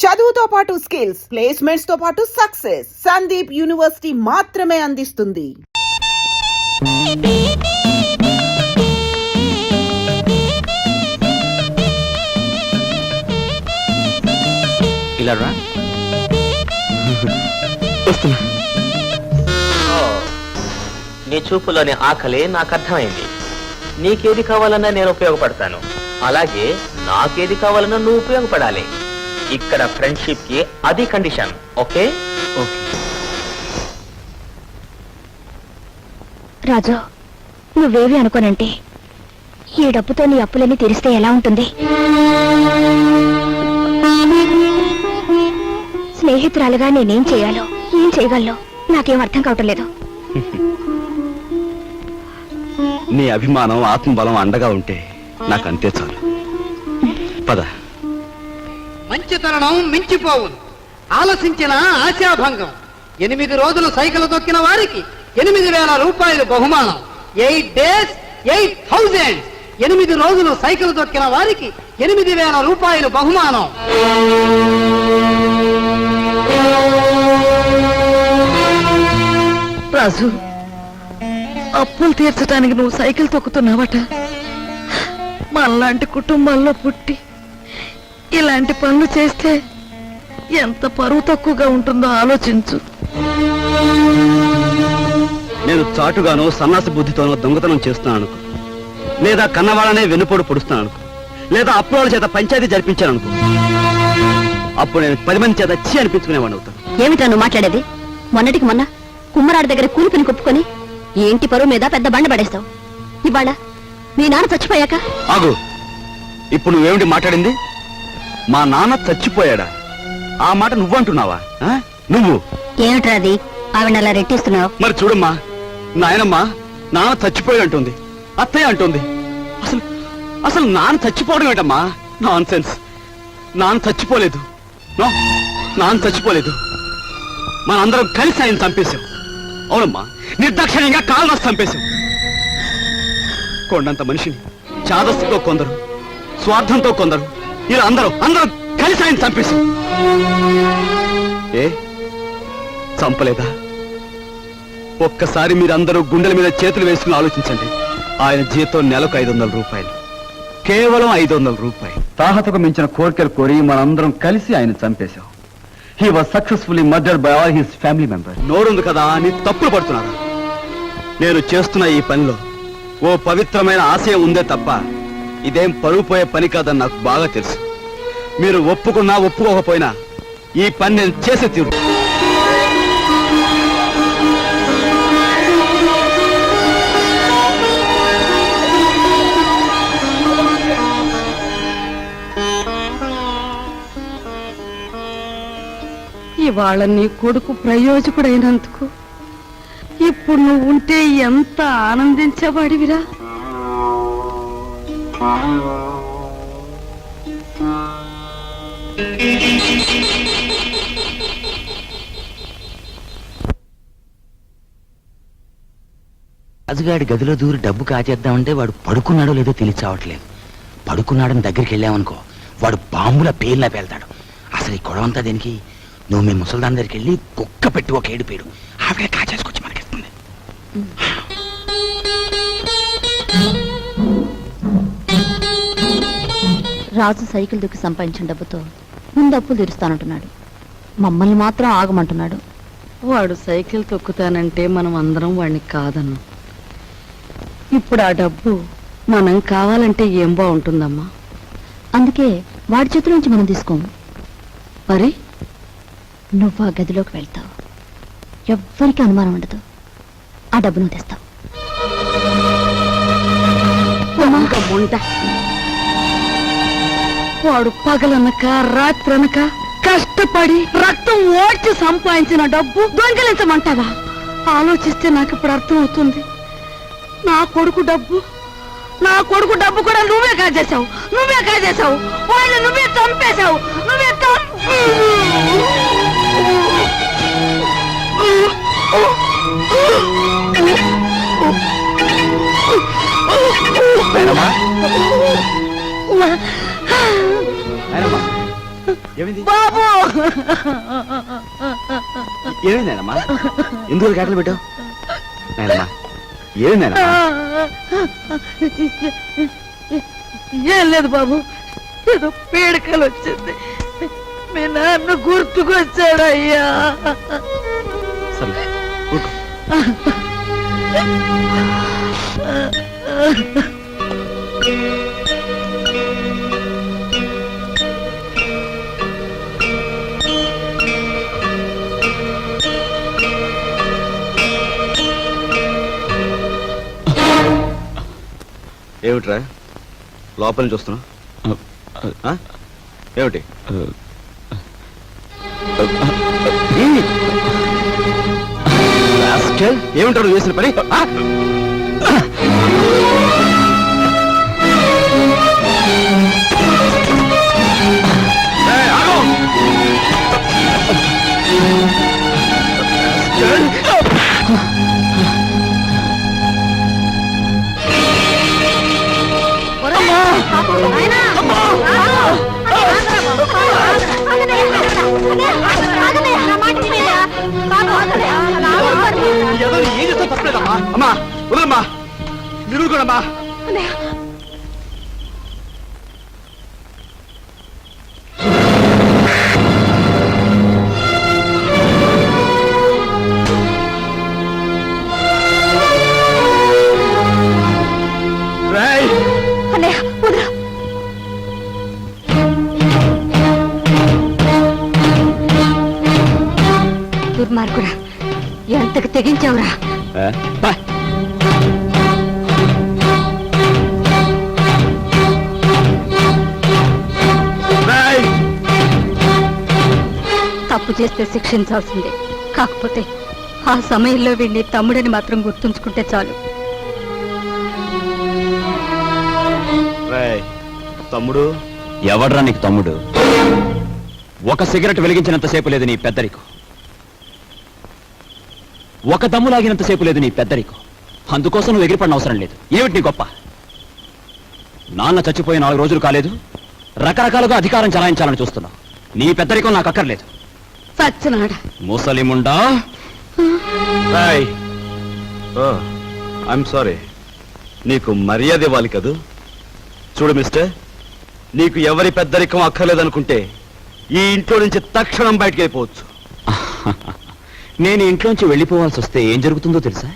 చదువుతో పాటు skills, placements తో పాటు సక్సెస్ సందీప్ యూనివర్సిటీ మాత్రమే అందిస్తుంది. ఇలా రా. నీ చూపులోని ఆకలి నాకు అర్థమైంది. నీకేది కావాలన్నా నేను ఉపయోగపడతాను, అలాగే నాకేది కావాలన్నా నువ్వు ఉపయోగపడాలి. ఇక్కడ ఫ్రెండ్షిప్ కి అది కండిషన్. ఓకే ఓకే రాజు, నువ్వేవి అనుకోనంటే ఈ డబ్బుతో నీ అప్పులన్నీ తీరిస్తే ఎలా ఉంటుంది? స్నేహితురాలుగా నేనేం చేయాలో, ఏం చేయగలను నాకేం అర్థం కావటం లేదు. నీ అభిమానం, ఆత్మబలం అండగా ఉంటే నాకు అంతే చాలు. పద. మంచితనం మించిపోవును, ఆలసించిన ఆశాభంగం. 8 రోజులు సైకిల్ తొక్కిన వారికి 8,000 రూపాయలు బహుమానం. 8 days 8,000. 8 రోజులు సైకిల్ తొక్కిన వారికి 8,000 రూపాయలు బహుమానం. రాజు, అప్పులు తీర్చడానికి నువ్వు సైకిల్ తొక్కుతున్నావట. మనలాంటి కుటుంబాల్లో పుట్టి ఇలాంటి పనులు చేస్తే ఎంత పరువు తక్కువగా ఉంటుందో ఆలోచించు. నేను చాటుగానో సన్నాసి బుద్ధితోనో దొంగతనం చేస్తున్నాను అనుకో, లేదా కన్నవాళ్ళనే వెన్నుపోటు పొడుస్తున్నాను అనుకో, లేదా అప్పుల చేత పంచాయతీ జరిపించాను అనుకో, అప్పుడు నేను 10 మంది చేత చీ అనిపించుకునేవాడిని అవుతాను. ఏమిటా నువ్వు మాట్లాడేది? మొన్నటికి మొన్న కుమ్మరాడి దగ్గర కూలిపిని కుప్పుకొని ఈ ఇంటి పరువు మీద పెద్ద బండ పడేస్తావు. ఇవాళ మీ నాన్న చచ్చిపోయాక ఆగు. ఇప్పుడు నువ్వేమిటి మాట్లాడింది? మా నాన్న చచ్చిపోయాడా? ఆ మాట నువ్వంటున్నావా? నువ్వు ఏమిట్రా అది? ఆవిడ అలా రెట్టిస్తున్నావు. మరి చూడమ్మా, నాయనమ్మ నాన్న చచ్చిపోయాడు అంటుంది, అత్తయ్య అంటుంది. అసలు అసలు నాన్న చచ్చిపోవడం ఏంటమ్మా? Non sense. నాన్న చచ్చిపోలేదు. నాన్న చచ్చిపోలేదు. మనందరం కలిసి ఆయన చంపేశాం. అవునమ్మా, నిర్దాక్షిణ్యంగా కాలు రాసి చంపేశాం. కొండంత మనిషిని చాదస్తుతో కొందరు, స్వార్థంతో కొందరు, ఇలా అందరం కలిసి ఆయన చంపేశాం. ఏ చంపలేదా? ఒక్కసారి మీరందరూ గుండెల మీద చేతులు వేసుకుని ఆలోచించండి. ఆయన జీతం నెలకు 500 రూపాయలు, కేవలం 500 రూపాయలు. తాహతకు మించిన కోరికలు కోరి మనందరం కలిసి ఆయన చంపేశాం. He was successfully murdered by all his family members. నోరుంది కదా అని తప్పులు పడుతున్నారు. నేను చేస్తున్న ఈ పనిలో ఓ పవిత్రమైన ఆశయం ఉందే తప్ప ఇదేం పరువుపోయే పని కాదని నాకు బాగా తెలుసు. మీరు ఒప్పుకున్నా ఒప్పుకోకపోయినా ఈ పని నేను చేసే తీరు. ఇవాళ నీ కొడుకు ప్రయోజకుడైనందుకు ఇప్పుడు నువ్వు ఉంటే ఎంత ఆనందించేవాడివిరా. రాజుగాడి గదిలో దూరి డబ్బు కాచేద్దామంటే వాడు పడుకున్నాడో లేదో తెలియచావట్లేదు. పడుకున్నాడని దగ్గరికి వెళ్ళామనుకో, వాడు బాంబుల పేర్లా పేల్తాడు. అసలు ఈ గొడవంతా దేనికి? నువ్వు మీ ముసల్దాన్ దగ్గరికి వెళ్ళి కుక్క పెట్టి ఒక ఏడుపేడు, ఆవిడే కాచేసుకొచ్చి మనకిస్తుంది. రాజు సైకిల్ దుక్కి సంపాదించిన డబ్బుతో ముందు అప్పులు తీరుస్తానంటున్నాడు. మమ్మల్ని మాత్రం ఆగమంటున్నాడు. వాడు సైకిల్ తొక్కుతానంటే మనం అందరం వాడిని కాదన్నాం. ఇప్పుడు ఆ డబ్బు మనం కావాలంటే ఏం బాగుంటుందమ్మా? అందుకే వాడి చేతుల నుంచి మనం తీసుకోము. మరి నువ్వు ఆ గదిలోకి వెళ్తావు, ఎవ్వరికీ అనుమానం ఉండదు. ఆ డబ్బు నువ్వు తెస్తావు. వాడు పగలనక రాత్రనక కష్టపడి రక్తం ఓడ్చి సంపాదించిన డబ్బు దొంగిలించమంటావా? ఆలోచిస్తే నాకు ఇప్పుడు అర్థమవుతుంది. నా కొడుకు డబ్బు కూడా నువ్వే కాజేశావు. వాళ్ళు నువ్వే చంపేశావు. ఏమైంది బాబు ఏమైంది నాయనమ్మా ఎందుకు కేకలు పెట్టావు నాయనమ్మా ఏమైంది నాయనమ్మా ఏం లేదు బాబు, ఏదో పీడకలు వచ్చింది. మీ నాన్న గుర్తుకొచ్చాడయ్యా. సర్లే ఊరుకో. ఏమిట్రా లోపల నుంచి వస్తున్నా ఏమిటి ఏమిటారు చేసిన పని ఏం చేస్తా తప్పలేదమ్మా అమ్మా వదలమ్మా మీరు కూడా దుర్మార్గుడా, ఎంతకు తెగించావురా? తప్పు చేస్తే శిక్షించాల్సిందే. కాకపోతే ఆ సమయంలో వీడిని తమ్ముడని మాత్రం గుర్తుంచుకుంటే చాలు. తమ్ముడు ఎవడ్రా నీకు తమ్ముడు? ఒక సిగరెట్ వెలిగించినంతసేపు లేదు నీ పెద్దరికో, ఒక దమ్ము లాగినంతసేపు లేదు నీ పెద్దరికో. అందుకోసం నువ్వు ఎగిరిపడిన అవసరం లేదు. ఏమిటి నీ గొప్ప? నాన్న చచ్చిపోయి 4 రోజులు కాలేదు, రకరకాలుగా అధికారం చలాయించాలని చూస్తున్నావు. నీ పెద్దరికం నాకు అక్కర్లేదు. సచ్చినాడ ముసలిముండా. ఐఎమ్ సారీ, నీకు మర్యాద ఇవ్వాలి కదూ. చూడు మిస్టర్, నీకు ఎవరి పెద్దరికం అక్కర్లేదనుకుంటే ఈ ఇంట్లో నుంచి తక్షణం బయటకు వెళ్ళిపోవచ్చు. నేను ఇంట్లోంచి వెళ్ళిపోవాల్సి వస్తే ఏం జరుగుతుందో తెలుసా?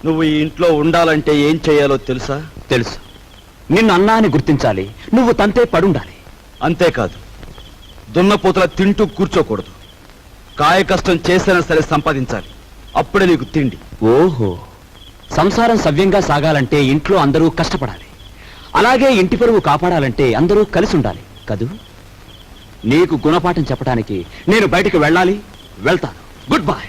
నువ్వు ఈ ఇంట్లో ఉండాలంటే ఏం చేయాలో తెలుసా? తెలుసు. నిన్ను అన్నా అని గుర్తించాలి, నువ్వు తంతే పడుండాలి. అంతేకాదు, దున్నపోతుల తింటూ కూర్చోకూడదు. కాయ కష్టం చేసైనా సరే సంపాదించాలి, అప్పుడే నీకు తిండి. ఓహో, సంసారం సవ్యంగా సాగాలంటే ఇంట్లో అందరూ కష్టపడాలి. అలాగే ఇంటి పరువు కాపాడాలంటే అందరూ కలిసి ఉండాలి కదూ. నీకు గుణపాఠం చెప్పడానికి నేను బయటికి వెళ్ళాలి, వెళ్తాను. Good bye.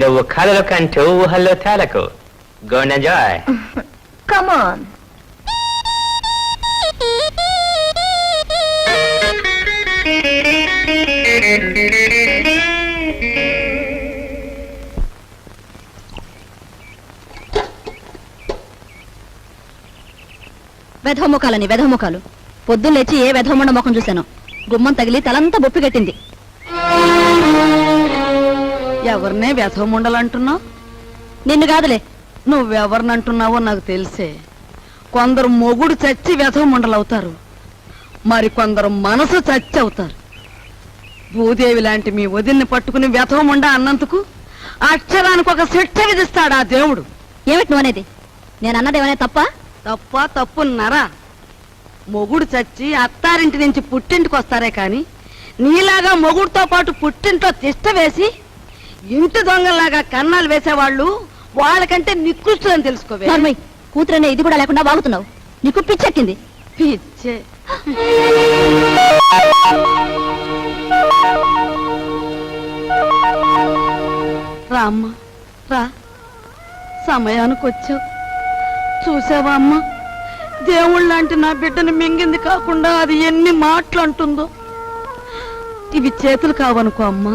నువ్వు కలలు కంటూ ఊహల్లో తేలకు. Go and enjoy. Come on. వెధముఖాలని వెధముఖాలు. పొద్దున్న లేచి ఏ వెధమండ ముఖం చూశాను. గుమ్మం తగిలి తలంతా బొప్పి కట్టింది. ఎవరినే వ్యధముండలంటున్నావు? నిన్ను కాదులే. నువ్వెవరినంటున్నావో నాకు తెలిసే. కొందరు మొగుడు చచ్చి వ్యధముండలవుతారు, మరి కొందరు మనసు చచ్చి అవుతారు. భూదేవి లాంటి మీ వదిన్ని పట్టుకుని వ్యధముండ అన్నందుకు అక్షరానికి ఒక శిక్ష విధిస్తాడు ఆ దేవుడు. ఏమిటి నువ్వు అనేది? నేను అన్నదేమనే తప్ప? తప్ప తప్పున్నారా? మొగుడు చచ్చి అత్తారింటి నుంచి పుట్టింటికి వస్తారే కాని నీలాగా మొగుడుతో పాటు పుట్టింట్లో తిష్ట వేసి ఇంటి దొంగల్లాగా కన్నాలు వేసేవాళ్ళు వాళ్ళకంటే నికృష్టులని తెలుసుకోవే. కూతురనే ఇది కూడా లేకుండా వాగుతున్నావు. నీకు పిచ్చెక్కింది. పిచ్చే. రా అమ్మా రా, సమయానికి వచ్చావు. చూసావా అమ్మా, దేవుళ్ళంటే నా బిడ్డని మింగింది కాకుండా అది ఎన్ని మాటలు అంటుందో. ఇవి చేతులు కావనుకో అమ్మా,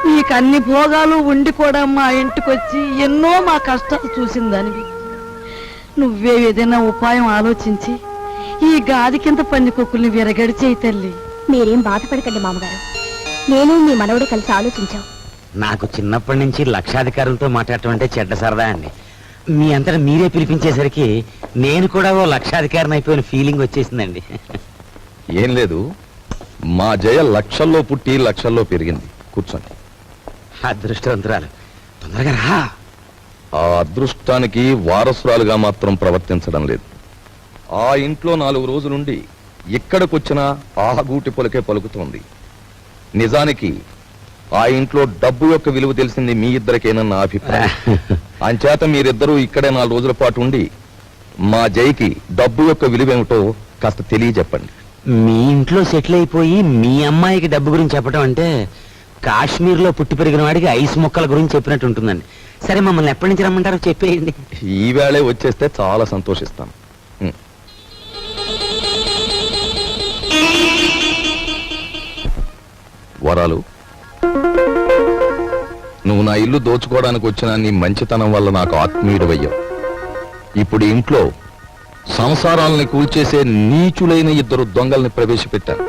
నీకు అన్ని భోగాలు ఉండి కూడా మా ఇంటికొచ్చి ఎన్నో మా కష్టాలు చూసిందానివి. నువ్వే ఏదైనా ఉపాయం ఆలోచించి ఈ గాది కింద పందికొక్కుల్ని విరగడి చేయి తల్లి. మీరేం బాధపడకండి మామగారు, నేను మీ మనవడు కలిసి ఆలోచించాం. నాకు చిన్నప్పటి నుంచి లక్షాధికారులతో మాట్లాడటం అంటే చెడ్డ సరదా అండి. మీ అంతటా మీరే పిలిపించేసరికి నేను కూడా ఓ లక్షాధికారిని అయిపోయిన ఫీలింగ్ వచ్చేసిందండి. ఏం లేదు, మా జయ లక్షల్లో పుట్టి లక్షల్లో పెరిగింది. కూర్చోండి. అదృష్టవంతురాలు, తొందరగా రా. ఆ అదృష్టానికి వారసురాలుగా మాత్రం ప్రవర్తించడం లేదు. ఆ ఇంట్లో 4 రోజులుండి ఇక్కడికొచ్చినా ఆ గూటి పొలకే పలుకుతోంది. నిజానికి ఆ ఇంట్లో డబ్బు యొక్క విలువ తెలిసింది మీ ఇద్దరికేనన్న నా అభిప్రాయం. అంచేత మీరిద్దరూ ఇక్కడే 4 రోజుల పాటు ఉండి మా జైకి డబ్బు యొక్క విలువేమిటో కాస్త తెలియజెప్పండి. మీ ఇంట్లో సెటిల్ అయిపోయి మీ అమ్మాయికి డబ్బు గురించి చెప్పడం అంటే కాశ్మీర్లో పుట్టి పెరిగిన వాడికి ఐస్ మొక్కల గురించి చెప్పినట్టు ఉంటుందండి. సరే, మమ్మల్ని ఎప్పటి నుంచి రమ్మంటారో చెప్పేయండి. ఈవేళే వచ్చేస్తే చాలా సంతోషిస్తాను. వరాలు, నువ్వు నా ఇల్లు దోచుకోవడానికి వచ్చిన నీ మంచితనం వల్ల నాకు ఆత్మీయుడవయ్యావు. ఇప్పుడు ఇంట్లో సంసారాలని కూల్చేసే నీచులైన 2 దొంగల్ని ప్రవేశపెట్టాను.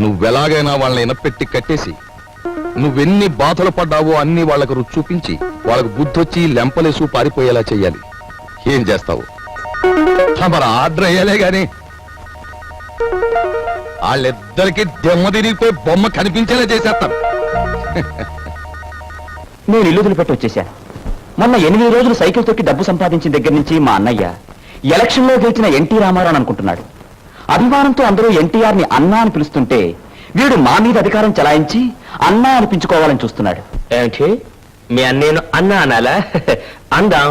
నువ్వెలాగైనా వాళ్ళని ఇనపెట్టి కట్టేసి నువ్వెన్ని బాధలు పడ్డావో అన్ని వాళ్లకు రుచి చూపించి వాళ్ళకు బుద్ధొచ్చి లెంపలేసు పారిపోయేలా చెయ్యాలి. ఏం చేస్తావు? మరి ఆర్డర్ అయ్యాలే గాని వాళ్ళిద్దరికి దెమ్మ తిరిగిపోయి బొమ్మ కనిపించేలా చేసేస్తాను. నేను ఇల్లు వదిలిపెట్టి వచ్చేశాను. మొన్న 8 రోజులు సైకిల్ తొక్కి డబ్బు సంపాదించిన దగ్గర నుంచి మా అన్నయ్య ఎలక్షన్లో గెలిచిన ఎన్టీ రామారావు అనుకుంటున్నాడు. అభిమానంతో అందరూ ఎన్టీఆర్ ని అన్నా అని పిలుస్తుంటే వీడు మా మీద అధికారం చలాయించి అన్నా అనిపించుకోవాలని చూస్తున్నాడు. ఏమిటి, మీ అన్నేను అన్నా అనాలా? అందాం.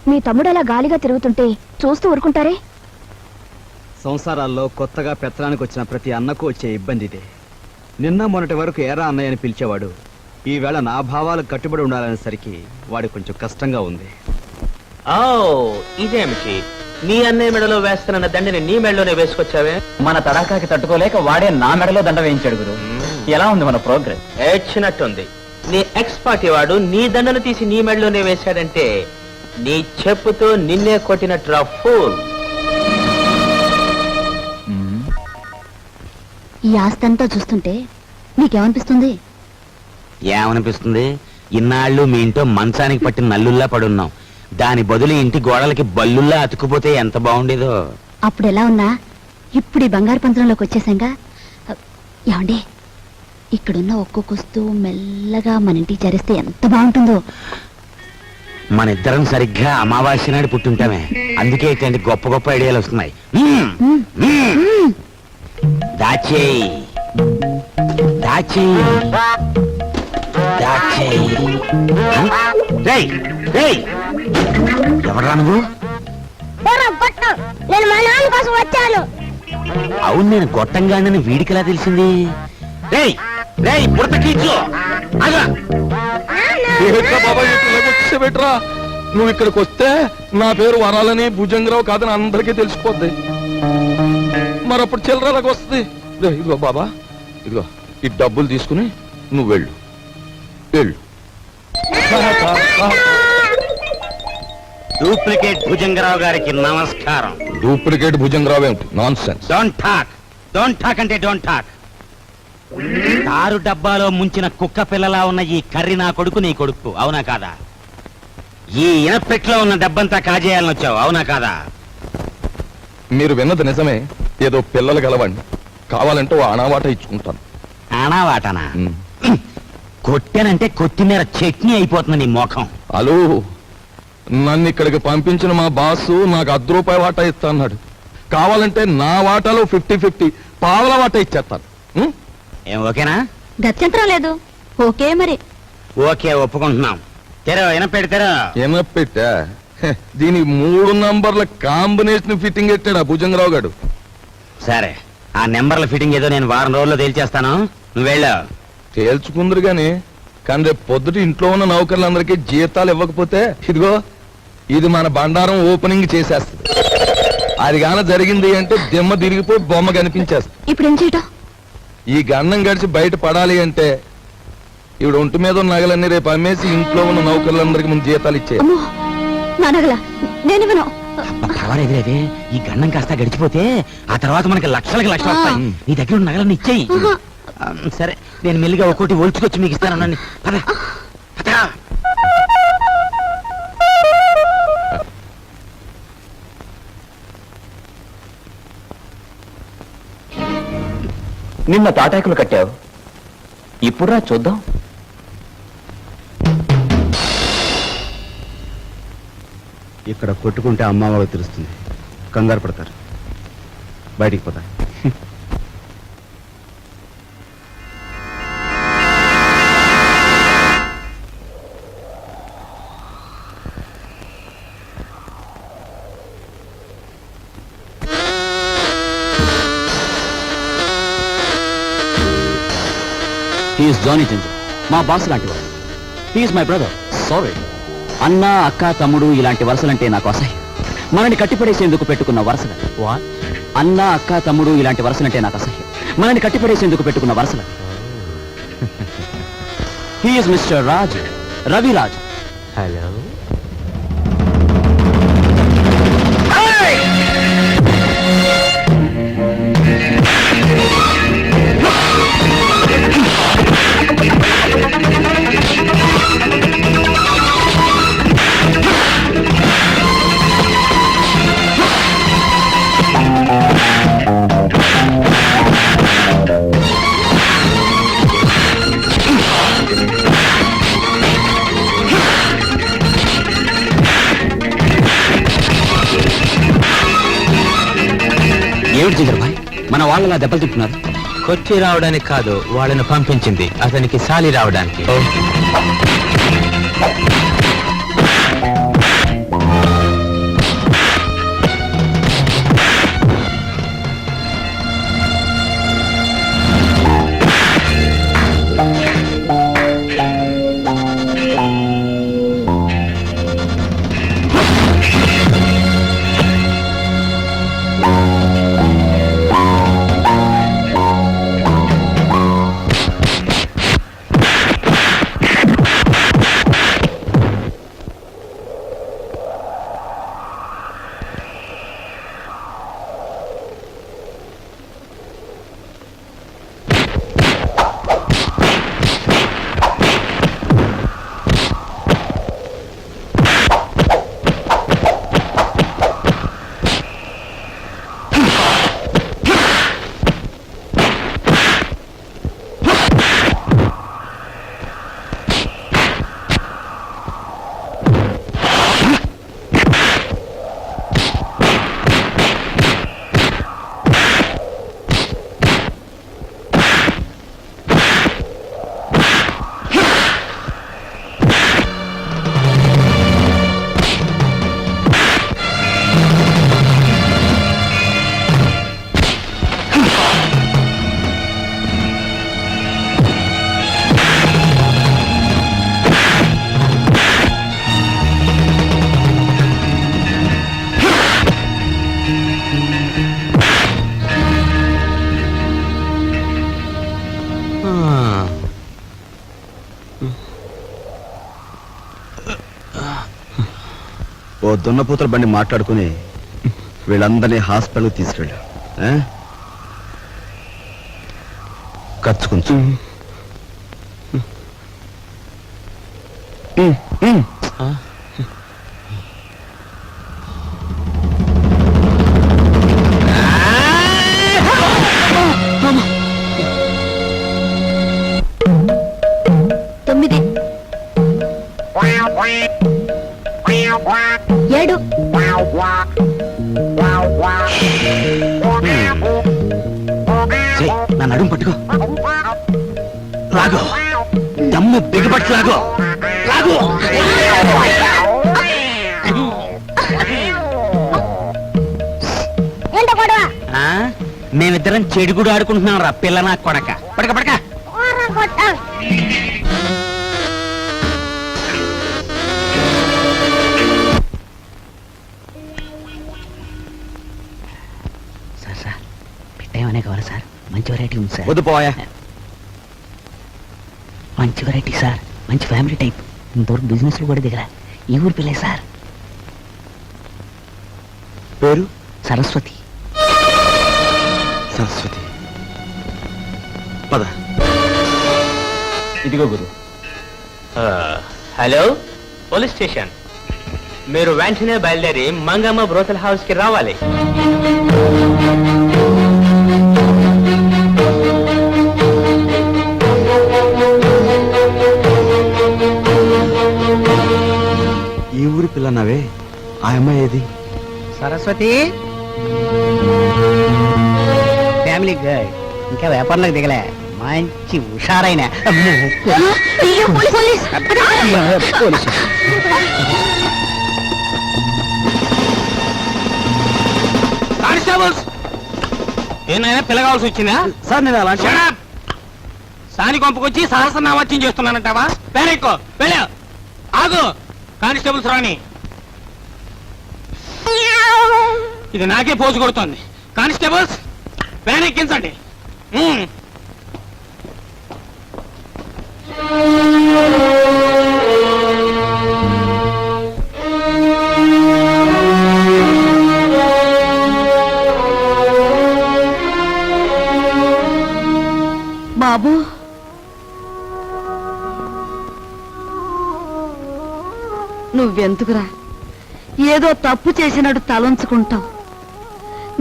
మీ తమ్ముడు అలా గాలిగా తిరుగుతుంటే చూస్తూ ఊరుకుంటారే? సంసారాల్లో కొత్తగా పెత్తనానికి వచ్చిన ప్రతి అన్నకు వచ్చే ఇబ్బంది ఇదే. నిన్న మొన్నటి వరకు ఏరా అన్నయ్య అని పిలిచేవాడు. ఈవేళ నా భావాలకు కట్టుబడి ఉండాలనేసరికి వాడి కొంచెం కష్టంగా ఉంది. ఓ, ఇదేమిటి, నీ అన్నయ్య మెడలో వేస్తానన్న దండని నీ మెడలోనే వేసుకొచ్చావే? మన తడాకాకి తట్టుకోలేక వాడే నా మెడలో దండ వేయించాడు గురు. ఎలా ఉంది మన ప్రోగ్రెస్? ఏడ్చినట్టుంది. నీ ఎక్స్ పార్టీ వాడు నీ దండను తీసి నీ మెడలోనే వేశాడంటే నీ చెప్పుతో నిన్నే కొట్టినట్రా ఫూల్. ఈ ఆస్తంతా చూస్తుంటే నీకేమనిపిస్తుంది? ఏమనిపిస్తుంది? ఇన్నాళ్ళు మీ ఇంట్లో మంచానికి పట్టిన నల్లుల్లా పడున్నాం. దాని బదులు ఇంటి గోడలకి బల్లుల్లా అతుక్కుపోతే ఎంత బాగుండేదో. అప్పుడు ఎలా ఉన్నా ఇప్పుడు ఈ బంగారు పంచంలోకి వచ్చేసాంగా. ఏమండి, ఇక్కడున్న ఒక్కొక్క వస్తువు మెల్లగా మన ఇంటికి చేరిస్తే ఎంత బాగుంటుందో. మన ఇద్దరం సరిగ్గా అమావాస్య నాడు పుట్టుంటామే. అందుకే ఇట్లాంటి గొప్ప గొప్ప ఐడియాలు వస్తున్నాయి. దాచేయి దాచేయి దాచేయి. ఎవరా నువ్వు? నేను మా నాన్న కోసం వచ్చాను. అవును, నేను గొట్టంగానని వీడికి ఎలా తెలిసింది? పెట్టరా, నువ్వు ఇక్కడికి వస్తే నా పేరు వరాలని భుజంగరావు కాదని అందరికీ తెలిసిపోద్ది. మరప్పుడు చిల్లరలాగా వస్తుంది. ఇదిగో బాబా, ఇదిగో ఈ డబ్బులు తీసుకుని నువ్వు వెళ్ళు. డూప్లికేట్ భుజంగరావు గారికి నమస్కారం. డూప్లికేట్ భుజంగరావు ఏమిటి? Non sense. డోంట్ టాక్ అంటే డోంట్ టాక్. కారు డబ్బాలో ముంచిన కుక్క పిల్లలా ఉన్న ఈ కర్రి నా కొడుకు, నీ కొడుకు, అవునా కాదా? ఈ ఇనపెట్లో ఉన్న డబ్బంతా కాజేయాలని వచ్చావు, అవునా కాదా? మీరు విన్నది నిజమే. ఏదో పిల్లలు గలవండి, కావాలంటే ఓ అనావాట ఇచ్చుకుంటాను. అనావాటనా? కొట్టానంటే కొత్తిమీర చట్నీ అయిపోతుంది నీ మోఖం. హలో, నన్ను ఇక్కడికి పంపించిన మా బాసు నాకు ₹10 వాటా ఇస్తా అన్నాడు. కావాలంటే నా వాటాలో 50-50 పావల వాటా ఇచ్చేస్తాను. ఏం ఓకేనా? గత్యంతరం లేదు. ఓకే మరి. ఓకే, ఒప్పుకుంటున్నాం. తెరో ఇనపెడతారో. ఏమపెట్టా? దీని 3 నంబర్ల కాంబినేషన్ ఫిట్టింగ్ పెట్టాడు ఆ భుజంగరావు గారు. సరే, ఆ నెంబర్ల ఫిట్టింగ్ ఏదో నేను వారం రోజుల్లో తేల్చేస్తాను. నువ్వు వెళ్ళు. తేల్చుకుందరు గాని, కానీ రేపు పొద్దుట ఇంట్లో ఉన్న నౌకర్లందరికీ జీతాలు ఇవ్వకపోతే ఇదిగో ఇది మన బండారం ఓపెనింగ్ చేసేస్తుంది. అది గాన జరిగింది అంటే దిమ్మ తిరిగిపోయి బొమ్మ కనిపించేస్తుంది. ఇప్పుడు ఏం చేయటం? ఈ గన్నం గడిచి బయట పడాలి అంటే ఈవిడ ఒంటి మీద ఉన్న నగలన్నీ రేపు అమ్మేసి ఇంట్లో ఉన్న నౌకర్లందరికీ ముందు జీతాలు ఇచ్చే. అమ్మో నా నగల నేనివ్వను. పర్వాలేదులేదే, ఈ గండం కాస్త గడిచిపోతే ఆ తర్వాత మనకి లక్షలకి లక్షలు వస్తాయి. నీ దగ్గర ఉన్న నగలన్నీ ఇచ్చేయి. సరే, నేను మెల్లిగా ఒక్కోటి ఒలుచుకొచ్చి మీకు ఇస్తాను. పద పద. నిన్న తాటాకులు కట్టావు, ఇప్పుడు రా చూద్దాం. ఇక్కడ కొట్టుకుంటే అమ్మ వాళ్ళకి తెలుస్తుంది, కంగారు పడతారు, బయటికి పోతా. హీఈస్ జానీ జింజర్, మా బాస్ లాంటి వాడు. He's my brother. సారీ. అన్న, అక్క, తమ్ముడు ఇలాంటి వరుసలంటే నాకు అసహ్యం. మనని కట్టిపడేసేందుకు పెట్టుకున్న వరుసలు. అన్న, అక్క, తమ్ముడు ఇలాంటి వరుసలంటే నాకు అసహ్యం. మనని కట్టిపడేసేందుకు పెట్టుకున్న వరుసలు. He's mister Raj, Raviraj. Hello. ఏమిటి జిగర్ భాయ్, మన వాళ్ళలా దెబ్బలు తింటున్నారు? కొచ్చి రావడానికి కాదు, వాళ్ళని పంపించింది అతనికి సాలి రావడానికి. ఓ దున్నపోతుల బండి మాట్లాడుకుని వీళ్ళందరినీ హాస్పిటల్కి తీసుకెళ్ళా. ఖర్చు కొంచెం. తొమ్మిది, 7. నా నడుము పట్టుకో, లాగో, దమ్ము బిగపట్టి లాగో, లాగో. మేమిద్దరం చెడుగుడు ఆడుకుంటున్నాం రా పిల్ల నా కొడక. పడక పడక. సార్ పెట్టేమనే కావాలి సార్, మంచి వెరైటీ ఉంది సార్. వద్దు పోయా. మంచి వెరైటీ సార్, మంచి ఫ్యామిలీ టైప్. ఇంతవరకు బిజినెస్ లో కూడా దిగరా. ఈ ఊరి పిల్లే సార్. పేరు సరస్వతి. సరస్వతి పద. ఇదిగో గురు. Hello, police station. మీరు వెంటనే బయలుదేరి మంగమ్మ బ్రోతల్ హౌస్ కి రావాలి. ఈ ఊరి పిల్లన్నావే, ఆ అమ్మాయి ఏది? సరస్వతి ఫ్యామిలీ గర్ల్, ఇంకా వ్యాపారంలోకి దిగలే. మంచి హుషారైన పోలీసు. కానిస్టేబుల్స్, ఏమైనా పిల్లగాల్సి వచ్చిందా? సార్ నేను అలా సాని కొంపకొచ్చి సహస్రనామాచ్యం చేస్తున్నానంటావా? పేరెక్కో వెళ్ళా. ఆగు. కానిస్టేబుల్స్ రాని. ఇది నాకే పోజు కొడుతోంది. కానిస్టేబుల్స్ వ్యాన్ ఎక్కించండి. బాబు, నువ్వెందుకురా ఏదో తప్పు చేసినట్టు తలంచుకుంటావు?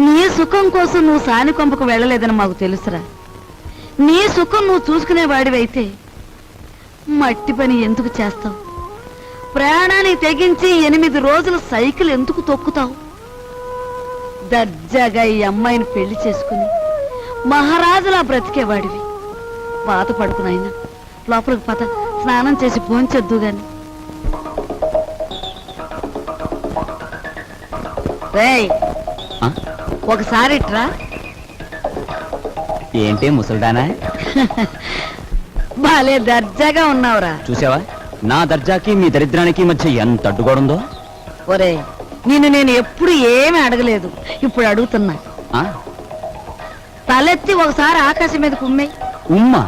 నీ సుఖం కోసం నువ్వు సాని కొంపకు వెళ్ళలేదని మాకు తెలుసురా. నీ సుఖం నువ్వు చూసుకునేవాడివైతే మట్టి పని ఎందుకు చేస్తావు? ప్రాణాన్ని తెగించి 8 రోజులు సైకిల్ ఎందుకు తొక్కుతావు? దర్జాగా ఈ అమ్మాయిని పెళ్లి చేసుకుని మహారాజులా బ్రతికేవాడివి. బాధపడుకునైనా లోపలికి పద, స్నానం చేసి భోంచొద్దు గాని. రేయ్, ఒకసారి ఇట్రా. ఏంటి ముసల్దానా? బాలే దర్జాగా ఉన్నావురా. చూసావా నా దర్జాకి మీ దరిద్రానికి మధ్య ఎంత అడ్డుగోడుందో? ఒరే, నేను ఎప్పుడు ఏమీ అడగలేదు, ఇప్పుడు అడుగుతున్నా. ఆ? తలెత్తి ఒకసారి ఆకాశం మీద కుమ్మే. ఉమ్మా?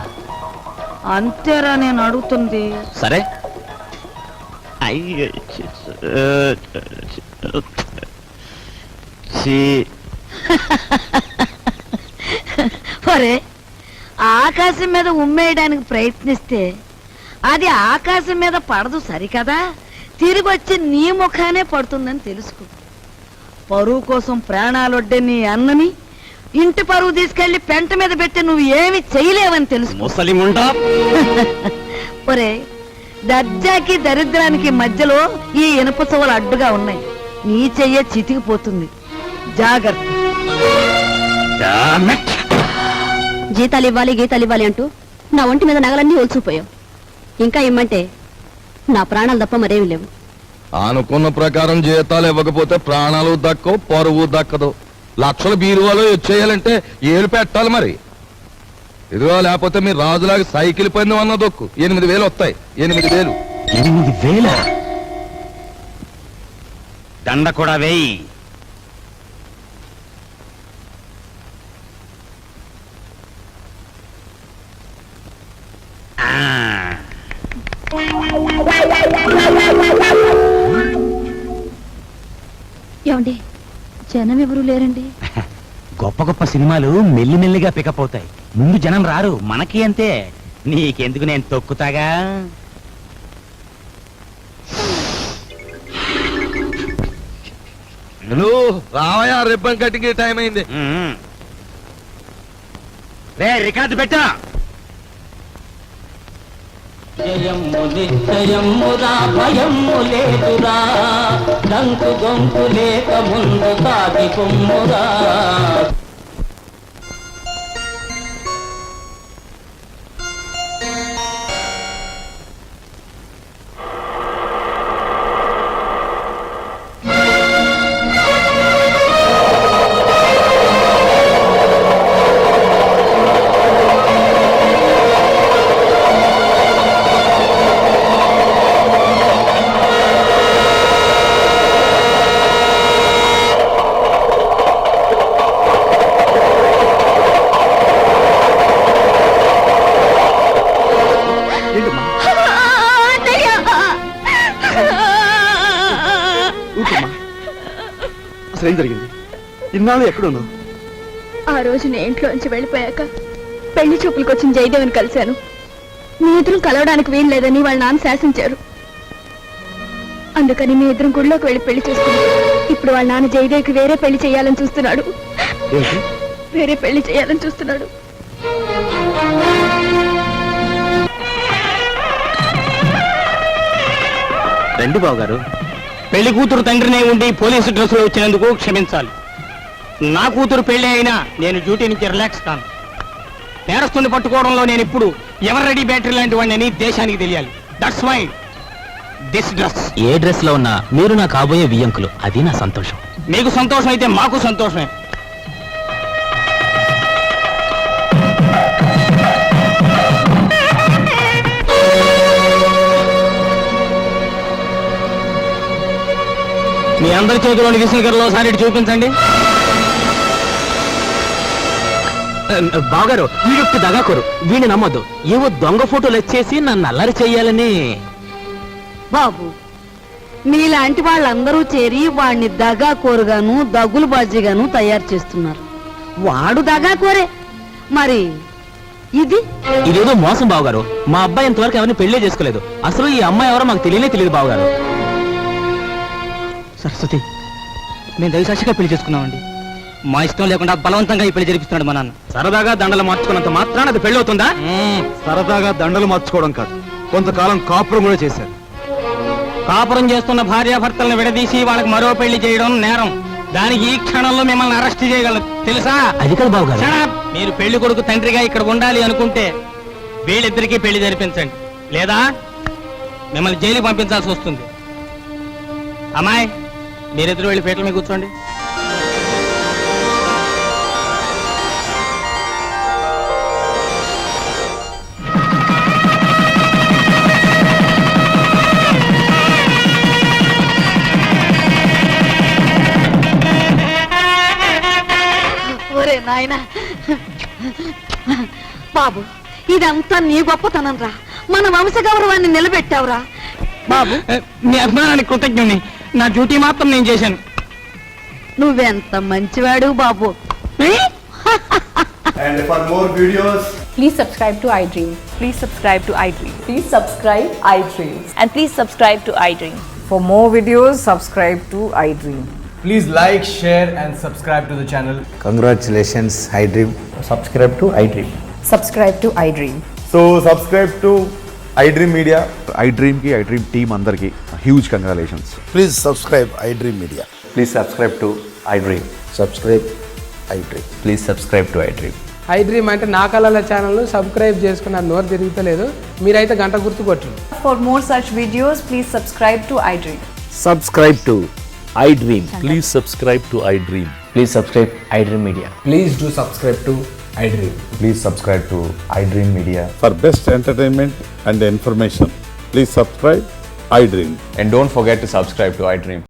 అంతేరా నేను అడుగుతుంది. సరే. ఒరే, ఆకాశం మీద ఉమ్మేయడానికి ప్రయత్నిస్తే అది ఆకాశం మీద పడదు సరికదా, తిరిగి వచ్చి నీ ముఖానే పడుతుందని తెలుసుకో. పరువు కోసం ప్రాణాలొడ్డే నీ అన్నని ఇంటి పరువు తీసుకెళ్లి పెంట మీద పెట్టి నువ్వు ఏమి చేయలేవని తెలుసు. ఒరే, దర్జాకి దరిద్రానికి మధ్యలో ఈ ఇనుప సవలు అడ్డుగా ఉన్నాయి. నీ చెయ్య చితికిపోతుంది, జాగ్రత్త. జీతాలు ఇవ్వాలి గీతాలు ఇవ్వాలి అంటూ నా ఒంటి మీద నగలన్నీ ఒలిచిపోయావు. ఇంకా ఇమ్మంటే నా ప్రాణాలు తప్ప మరేమి లేవు. అనుకున్న ప్రకారం జీతాలు ఇవ్వకపోతే ప్రాణాలు దక్కవు, పరువు దక్కదు. లక్షల బీరువాలో వచ్చేయాలంటే ఏలు పెట్టాలి మరి. ఇదిగో, లేకపోతే మీరు రాజులాగా సైకిల్ పందెం అన్న దొక్కు. 8,000 వస్తాయి. 8,000. 8,000 దండ కూడా వేయి. ఏమండి, జనం ఎవరు లేరండి? గొప్ప గొప్ప సినిమాలు మెల్లిమెల్లిగా పికప్ అవుతాయి. ముందు జనం రారు, మనకి అంతే. నీకెందుకు, నేను తొక్కుతాగా. రావయా, రిబ్బన్ కటింగ్ టైం అయింది. రే, రికార్డు పెట్టా. జయము నిశ్చయమురా, భయము లేదురా, డంకు గొంకు లేక ముందు సాగి కొమ్మురా. అసలు ఏం జరిగింది? ఇన్నాళ్ళు ఎక్కడున్నావు? ఆ రోజు నేను ఇంట్లోంచి వెళ్ళిపోయాక పెళ్లి చూపులకు వచ్చిన జయదేవిని కలిశాను. మీ ఇద్దరం కలవడానికి వీలు లేదని వాళ్ళ నాన్న శాసించారు. అందుకని మీ ఇద్దరం గుడిలోకి వెళ్ళి పెళ్లి చేసుకున్నాం. ఇప్పుడు వాళ్ళ నాన్న జయదేవికి వేరే పెళ్లి చేయాలని చూస్తున్నాడు. వేరే పెళ్లి చేయాలని చూస్తున్నాడు. రండి బావగారు. పెళ్లి కూతురు తండ్రినే ఉండి పోలీసు డ్రెస్సులో వచ్చినందుకు క్షమించాలి. నా కూతురు పెళ్లి అయినా నేను డ్యూటీ నుంచి రిలాక్స్ కాను. నేరస్తుని పట్టుకోవడంలో నేను ఇప్పుడు ఎవర్ రెడీ బ్యాటరీ లాంటి వాడిని దేశానికి తెలియాలి. That's why this dress. ఏ డ్రెస్ లో ఉన్నా మీరు నా కాబోయే వియ్యంకులు, అది నా సంతోషం. మీకు సంతోషం అయితే మాకు సంతోషమే. మీ అందరి చేతిలోని విసునకర్లో సారి చూపించండి. బావగారు, వీడొక్క దగాకోరు, వీడిని నమ్మొద్దు. ఏవో దొంగ ఫోటోలు వచ్చేసి నన్ను అల్లరి చెయ్యాలని. బాబు, మీలాంటి వాళ్ళందరూ చేరి వాణ్ణి దగాకోరుగాను దగులు బాజీగాను తయారు చేస్తున్నారు. వాడు దగాకోరే, మరి ఇది ఇదేదో మోసం బావగారు. మా అబ్బాయి ఇంతవరకు ఎవరిని పెళ్లే చేసుకోలేదు. అసలు ఈ అమ్మాయి ఎవరో మాకు తెలియనే తెలియదు బావగారు. సరస్వతి, మేము దైవసాక్షిగా పెళ్లి చేసుకున్నామండి. మా ఇష్టం లేకుండా బలవంతంగా ఈ పెళ్లి జరిపిస్తున్నాడు మా నాన్న. సరదాగా దండలు మార్చుకున్నంత మాత్రాన అది పెళ్లి అవుతుందా? సరదాగా దండలు మార్చుకోవడం కాదు, కొంతకాలం కాపురం కూడా చేశారు. కాపురం చేస్తున్న భార్యాభర్తలను విడదీసి వాళ్ళకి మరో పెళ్లి చేయడం నేరం. దానికి ఈ క్షణంలో మిమ్మల్ని అరెస్ట్ చేయగలరు, తెలుసా? అది కాదు బావగారు. Shut up! మీరు పెళ్లి కొడుకు తండ్రిగా ఇక్కడ ఉండాలి అనుకుంటే వీళ్ళిద్దరికీ పెళ్లి జరిపించండి, లేదా మిమ్మల్ని జైలుకి పంపించాల్సి వస్తుంది. అమ్మాయి, మీరిద్దరు వెళ్ళి పీటల మీద కూర్చోండి. ఒరే నాయన బాబు, ఇదంతా నీ గొప్పతనం రా. మన వంశ గౌరవాన్ని నిలబెట్టావురా బాబు. మీ అభిమానానికి కృతజ్ఞుని. నా డ్యూటీ మాత్రం నేను చేశాను. నువ్వెంత మంచివాడు బాబు. And for more videos, please subscribe to iDream. Please subscribe to iDream. Please subscribe iDream. And please subscribe to iDream. For more videos, subscribe to iDream. please like, share and subscribe to the channel. Congratulations, iDream. Subscribe to iDream. Subscribe to iDream. So subscribe to iDream Media. iDream ki iDream team andarki huge congratulations. Please subscribe iDream Media. Please subscribe to iDream. Subscribe iDream. Please subscribe to iDream. iDream అంటే నా కళల channel subscribe చేసుకున్న నోరు తిరుగుతలేదు. మీరైతే గంట గుర్తు కొట్టండి. For more such videos, please subscribe to iDream. Subscribe to iDream. Please subscribe to iDream. Please subscribe iDream Media. Please do subscribe to iDream. Please subscribe to iDream Media. For best entertainment and information, please subscribe iDream. And don't forget to subscribe to iDream.